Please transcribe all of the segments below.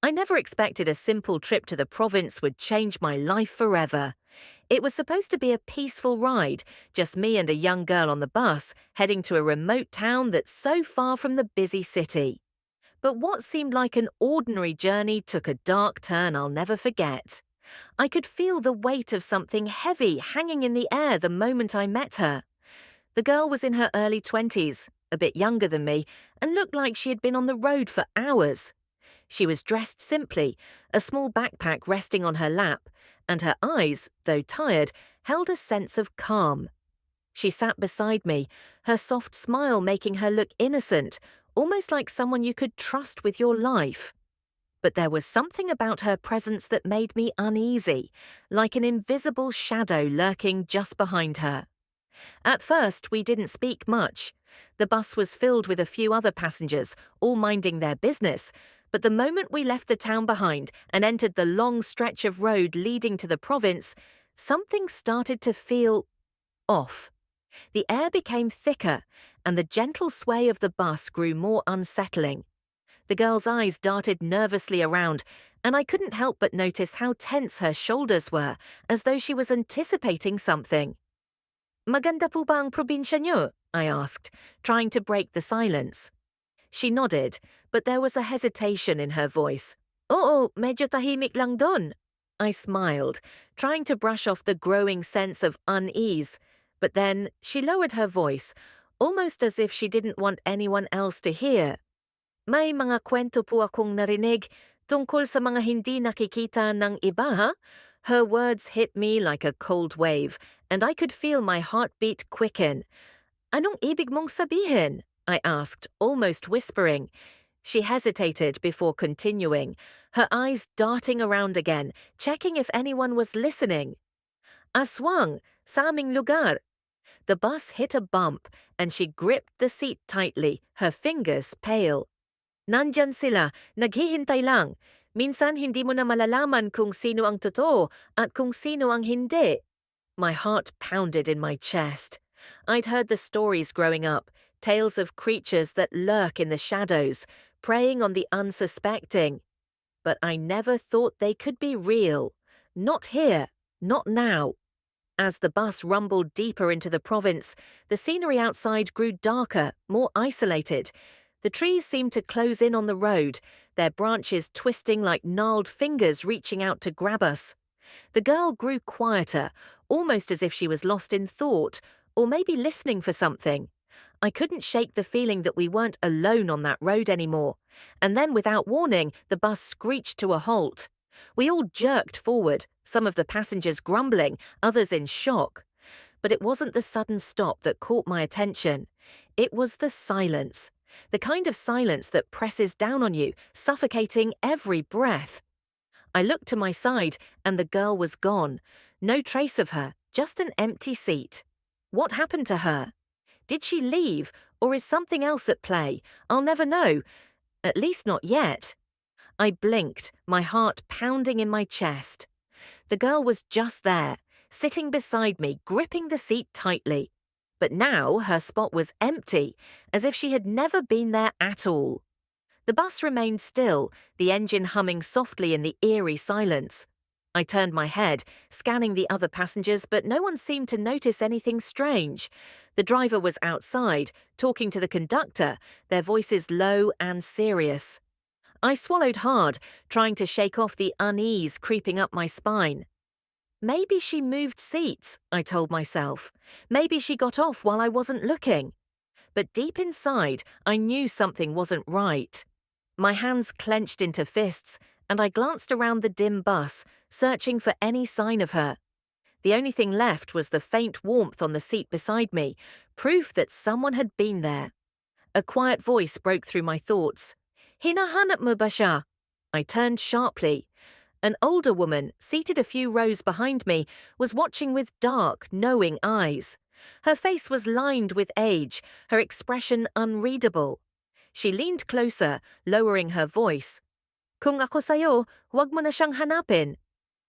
I never expected a simple trip to the province would change my life forever. It was supposed to be a peaceful ride, just me and a young girl on the bus, heading to a remote town that's so far from the busy city. But what seemed like an ordinary journey took a dark turn I'll never forget. I could feel the weight of something heavy hanging in the air the moment I met her. The girl was in her early 20s, a bit younger than me, and looked like she had been on the road for hours. She was dressed simply, a small backpack resting on her lap, and her eyes, though tired, held a sense of calm. She sat beside me, her soft smile making her look innocent, almost like someone you could trust with your life. But there was something about her presence that made me uneasy, like an invisible shadow lurking just behind her. At first, we didn't speak much. The bus was filled with a few other passengers, all minding their business, but the moment we left the town behind and entered the long stretch of road leading to the province, something started to feel off. The air became thicker, and the gentle sway of the bus grew more unsettling. The girl's eyes darted nervously around, and I couldn't help but notice how tense her shoulders were, as though she was anticipating something. "Maganda po ba ang probinsya niyo?" I asked, trying to break the silence. She nodded, but there was a hesitation in her voice. "Oo, medyo tahimik lang dun." I smiled, trying to brush off the growing sense of unease, but then she lowered her voice, almost as if she didn't want anyone else to hear. "May mga kwento po akong narinig tungkol sa mga hindi nakikita ng iba, ha?" Her words hit me like a cold wave, and I could feel my heartbeat quicken. "Anong ibig mong sabihin?" I asked, almost whispering. She hesitated before continuing, her eyes darting around again, checking if anyone was listening. "Aswang, sa aming lugar." The bus hit a bump, and she gripped the seat tightly, her fingers pale. "Nandyan sila, naghihintay lang. Minsan hindi mo na malalaman kung sino ang totoo at kung sino ang hindi." My heart pounded in my chest. I'd heard the stories growing up, tales of creatures that lurk in the shadows, preying on the unsuspecting. But I never thought they could be real. Not here, not now. As the bus rumbled deeper into the province, the scenery outside grew darker, more isolated. The trees seemed to close in on the road, their branches twisting like gnarled fingers reaching out to grab us. The girl grew quieter, almost as if she was lost in thought, or maybe listening for something. I couldn't shake the feeling that we weren't alone on that road anymore. And then, without warning, the bus screeched to a halt. We all jerked forward, some of the passengers grumbling, others in shock. But it wasn't the sudden stop that caught my attention. It was the silence. The kind of silence that presses down on you, suffocating every breath. I looked to my side, and the girl was gone. No trace of her, just an empty seat. What happened to her? Did she leave, or is something else at play? I'll never know. At least not yet. I blinked, my heart pounding in my chest. The girl was just there, sitting beside me, gripping the seat tightly. But now her spot was empty, as if she had never been there at all. The bus remained still, the engine humming softly in the eerie silence. I turned my head, scanning the other passengers, but no one seemed to notice anything strange. The driver was outside, talking to the conductor, their voices low and serious. I swallowed hard, trying to shake off the unease creeping up my spine. Maybe she moved seats, I told myself. Maybe she got off while I wasn't looking. But deep inside, I knew something wasn't right. My hands clenched into fists, and I glanced around the dim bus, searching for any sign of her. The only thing left was the faint warmth on the seat beside me, proof that someone had been there. A quiet voice broke through my thoughts. "Hinahanap mo ba siya?" I turned sharply. An older woman, seated a few rows behind me, was watching with dark, knowing eyes. Her face was lined with age, her expression unreadable. She leaned closer, lowering her voice. "Kung ako sa'yo, huwag mo na siyang hanapin."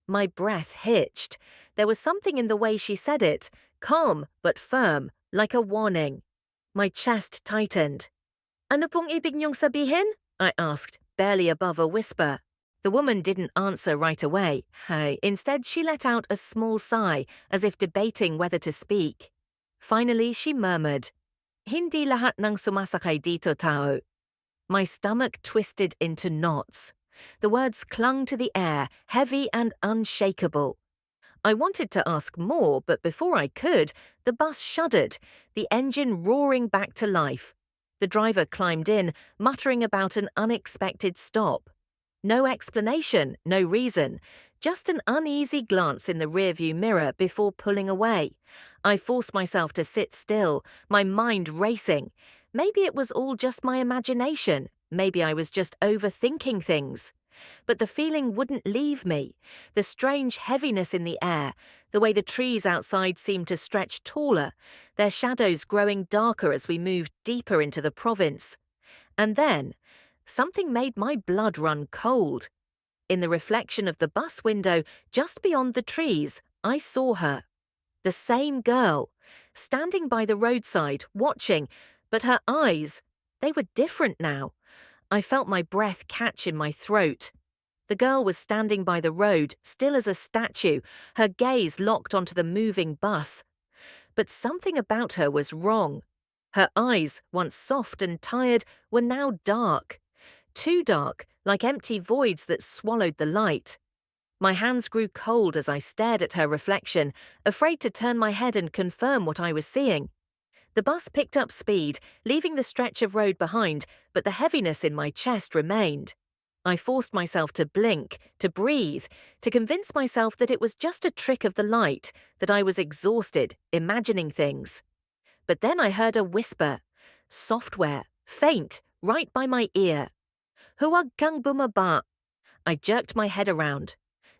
My breath hitched. There was something in the way she said it, calm but firm, like a warning. My chest tightened. "Ano pong ibig niyong sabihin?" I asked, barely above a whisper. The woman didn't answer right away. Instead, she let out a small sigh, as if debating whether to speak. Finally, she murmured, "Hindi lahat ng sumasakay dito tao." My stomach twisted into knots. The words clung to the air, heavy and unshakable. I wanted to ask more, but before I could, the bus shuddered, the engine roaring back to life. The driver climbed in, muttering about an unexpected stop. No explanation, no reason, just an uneasy glance in the rearview mirror before pulling away. I forced myself to sit still, my mind racing. Maybe it was all just my imagination. Maybe I was just overthinking things. But the feeling wouldn't leave me. The strange heaviness in the air, the way the trees outside seemed to stretch taller, their shadows growing darker as we moved deeper into the province. And then, something made my blood run cold. In the reflection of the bus window, just beyond the trees, I saw her. The same girl, standing by the roadside, watching, but her eyes, they were different now. I felt my breath catch in my throat. The girl was standing by the road, still as a statue, her gaze locked onto the moving bus. But something about her was wrong. Her eyes, once soft and tired, were now dark. Too dark, like empty voids that swallowed the light. My hands grew cold as I stared at her reflection, afraid to turn my head and confirm what I was seeing. The bus picked up speed, leaving the stretch of road behind, but the heaviness in my chest remained. I forced myself to blink, to breathe, to convince myself that it was just a trick of the light, that I was exhausted, imagining things. But then I heard a whisper, software, faint, right by my ear. "Huwag kang bumaba." I jerked my head around.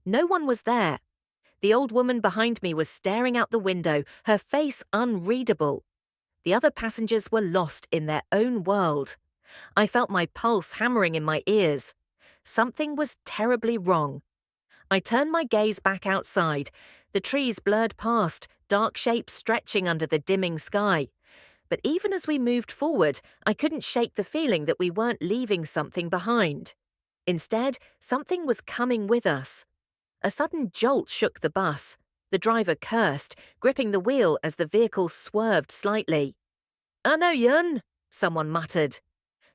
No one was there. The old woman behind me was staring out the window, her face unreadable. The other passengers were lost in their own world. I felt my pulse hammering in my ears. Something was terribly wrong. I turned my gaze back outside. The trees blurred past, dark shapes stretching under the dimming sky. But even as we moved forward, I couldn't shake the feeling that we weren't leaving something behind. Instead, something was coming with us. A sudden jolt shook the bus. The driver cursed, gripping the wheel as the vehicle swerved slightly. "Ano yun?" someone muttered.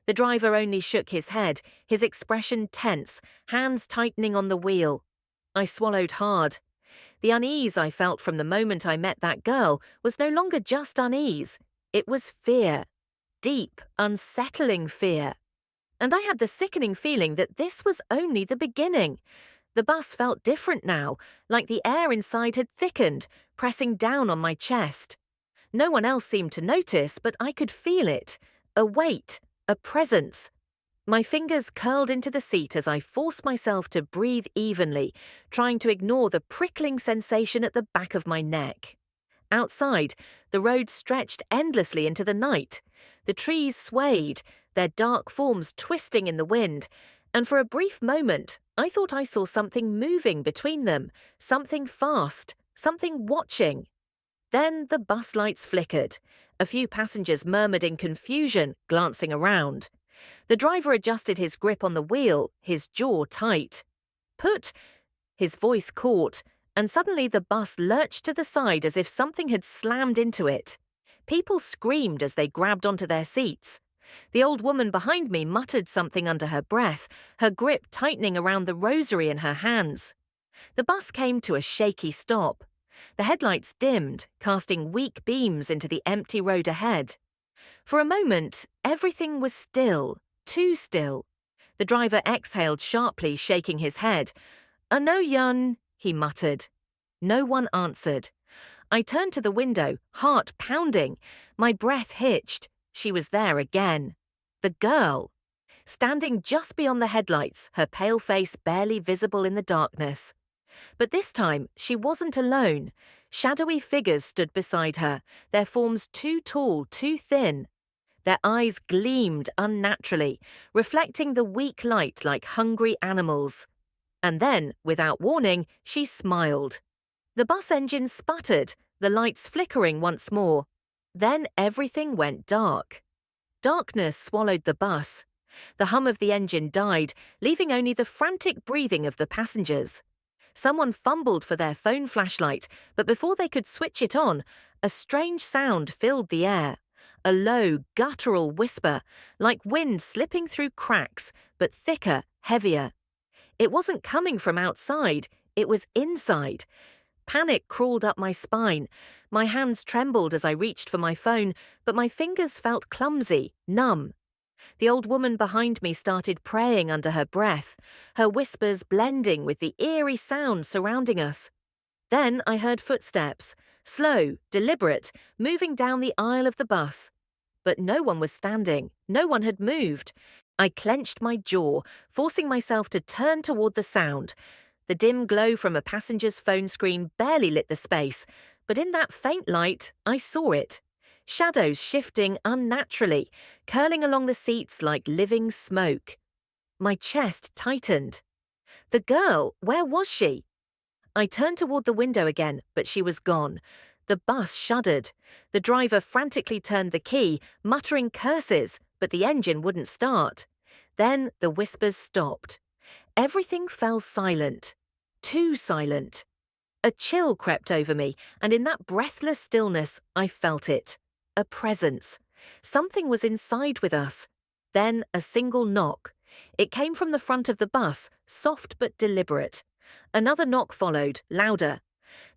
The driver only shook his head, his expression tense, hands tightening on the wheel. I swallowed hard. The unease I felt from the moment I met that girl was no longer just unease. It was fear. Deep, unsettling fear. And I had the sickening feeling that this was only the beginning. The bus felt different now, like the air inside had thickened, pressing down on my chest. No one else seemed to notice, but I could feel it. A weight, a presence. My fingers curled into the seat as I forced myself to breathe evenly, trying to ignore the prickling sensation at the back of my neck. Outside, the road stretched endlessly into the night. The trees swayed, their dark forms twisting in the wind, and for a brief moment, I thought I saw something moving between them, something fast, something watching. Then the bus lights flickered. A few passengers murmured in confusion, glancing around. The driver adjusted his grip on the wheel, his jaw tight. "Put!" His voice caught, and suddenly the bus lurched to the side as if something had slammed into it. People screamed as they grabbed onto their seats. The old woman behind me muttered something under her breath, her grip tightening around the rosary in her hands. The bus came to a shaky stop. The headlights dimmed, casting weak beams into the empty road ahead. For a moment, everything was still, too still. The driver exhaled sharply, shaking his head. "Ano yun?" he muttered. No one answered. I turned to the window, heart pounding. My breath hitched. She was there again. The girl. Standing just beyond the headlights, her pale face barely visible in the darkness. But this time, she wasn't alone. Shadowy figures stood beside her, their forms too tall, too thin. Their eyes gleamed unnaturally, reflecting the weak light like hungry animals. And then, without warning, she smiled. The bus engine sputtered, the lights flickering once more. Then everything went dark. Darkness swallowed the bus. The hum of the engine died, leaving only the frantic breathing of the passengers. Someone fumbled for their phone flashlight, but before they could switch it on, a strange sound filled the air. A low, guttural whisper, like wind slipping through cracks, but thicker, heavier. It wasn't coming from outside, it was inside. Panic crawled up my spine. My hands trembled as I reached for my phone, but my fingers felt clumsy, numb. The old woman behind me started praying under her breath, her whispers blending with the eerie sound surrounding us. Then I heard footsteps, slow, deliberate, moving down the aisle of the bus. But no one was standing, no one had moved. I clenched my jaw, forcing myself to turn toward the sound. The dim glow from a passenger's phone screen barely lit the space, but in that faint light, I saw it. Shadows shifting unnaturally, curling along the seats like living smoke. My chest tightened. The girl, where was she? I turned toward the window again, but she was gone. The bus shuddered. The driver frantically turned the key, muttering curses, but the engine wouldn't start. Then the whispers stopped. Everything fell silent. Too silent. A chill crept over me, and in that breathless stillness, I felt it. A presence. Something was inside with us. Then a single knock. It came from the front of the bus, soft but deliberate. Another knock followed, louder.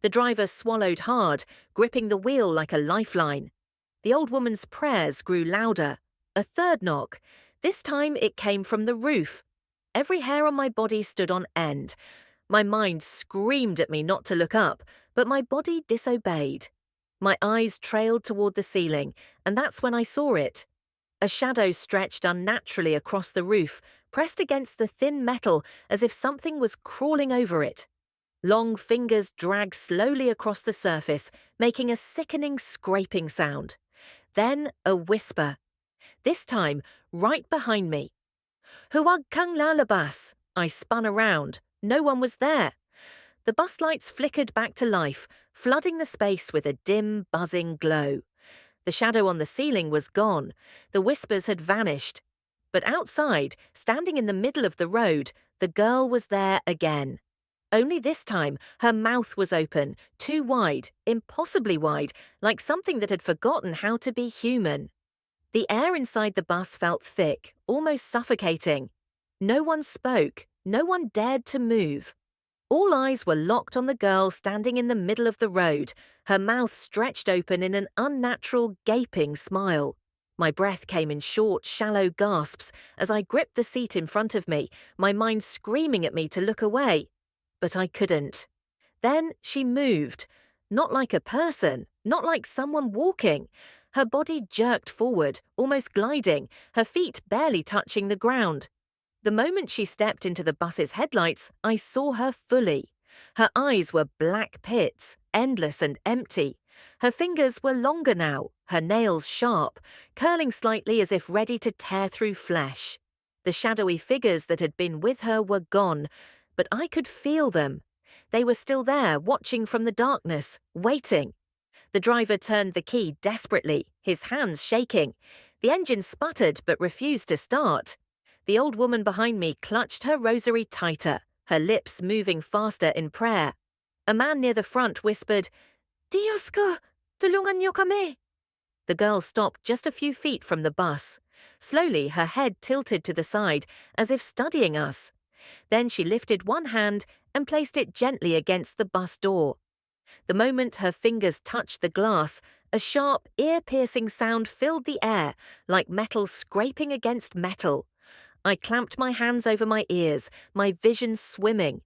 The driver swallowed hard, gripping the wheel like a lifeline. The old woman's prayers grew louder. A third knock. This time it came from the roof. Every hair on my body stood on end. My mind screamed at me not to look up, but my body disobeyed. My eyes trailed toward the ceiling, and that's when I saw it. A shadow stretched unnaturally across the roof, pressed against the thin metal as if something was crawling over it. Long fingers dragged slowly across the surface, making a sickening scraping sound. Then a whisper. This time, right behind me. Huwag kang lalabas. I spun around. No one was there. The bus lights flickered back to life, flooding the space with a dim, buzzing glow. The shadow on the ceiling was gone. The whispers had vanished. But outside, standing in the middle of the road, the girl was there again. Only this time, her mouth was open, too wide, impossibly wide, like something that had forgotten how to be human. The air inside the bus felt thick, almost suffocating. No one spoke, no one dared to move. All eyes were locked on the girl standing in the middle of the road, her mouth stretched open in an unnatural, gaping smile. My breath came in short, shallow gasps as I gripped the seat in front of me, my mind screaming at me to look away. But I couldn't. Then she moved. Not like a person, not like someone walking. Her body jerked forward, almost gliding, her feet barely touching the ground. The moment she stepped into the bus's headlights, I saw her fully. Her eyes were black pits, endless and empty. Her fingers were longer now, her nails sharp, curling slightly as if ready to tear through flesh. The shadowy figures that had been with her were gone, but I could feel them. They were still there, watching from the darkness, waiting. The driver turned the key desperately, his hands shaking. The engine sputtered but refused to start. The old woman behind me clutched her rosary tighter, her lips moving faster in prayer. A man near the front whispered, "Diyos ko, tulungan niyo kami." The girl stopped just a few feet from the bus. Slowly, her head tilted to the side, as if studying us. Then she lifted one hand and placed it gently against the bus door. The moment her fingers touched the glass, a sharp, ear-piercing sound filled the air, like metal scraping against metal. I clamped my hands over my ears, my vision swimming.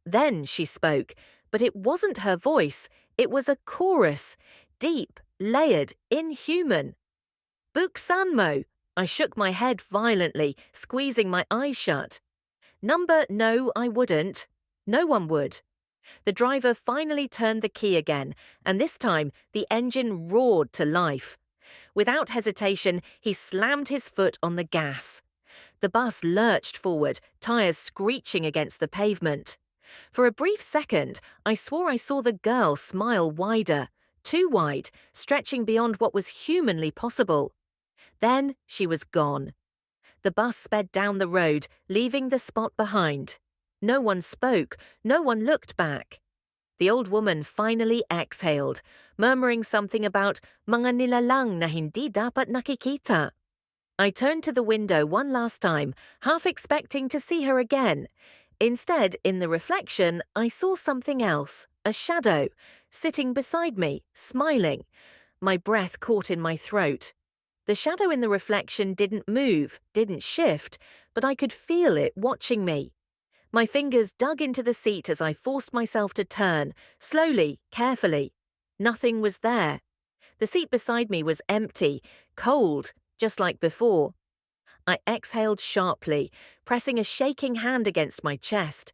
Then she spoke, but it wasn't her voice, it was a chorus, deep, layered, inhuman. Buksan mo. I shook my head violently, squeezing my eyes shut. Number, no, I wouldn't. No one would. The driver finally turned the key again, and this time the engine roared to life. Without hesitation, he slammed his foot on the gas. The bus lurched forward, tires screeching against the pavement. For a brief second, I swore I saw the girl smile wider, too wide, stretching beyond what was humanly possible. Then she was gone. The bus sped down the road, leaving the spot behind. No one spoke, no one looked back. The old woman finally exhaled, murmuring something about mga nilalang na hindi dapat nakikita. I turned to the window one last time, half expecting to see her again. Instead, in the reflection, I saw something else, a shadow, sitting beside me, smiling. My breath caught in my throat. The shadow in the reflection didn't move, didn't shift, but I could feel it watching me. My fingers dug into the seat as I forced myself to turn, slowly, carefully. Nothing was there. The seat beside me was empty, cold, just like before. I exhaled sharply, pressing a shaking hand against my chest.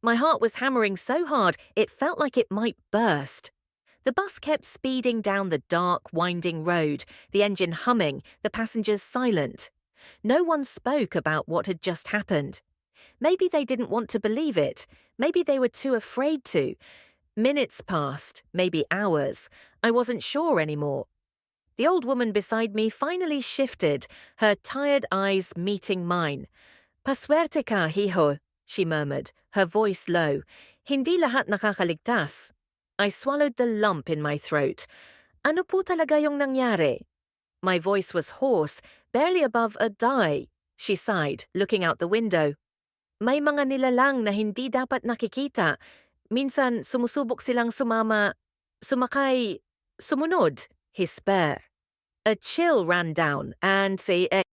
My heart was hammering so hard it felt like it might burst. The bus kept speeding down the dark, winding road, the engine humming, the passengers silent. No one spoke about what had just happened. Maybe they didn't want to believe it. Maybe they were too afraid to. Minutes passed, maybe hours. I wasn't sure anymore. The old woman beside me finally shifted, her tired eyes meeting mine. "Paswerte ka, hijo," she murmured, her voice low. "Hindi lahat nakakaligtas." I swallowed the lump in my throat. "Ano po talaga yung nangyari?" My voice was hoarse, barely above a die. She sighed, looking out the window. "May mga nilalang na hindi dapat nakikita. Minsan sumusubok silang sumakay, sumunod," he spare. A chill ran down, and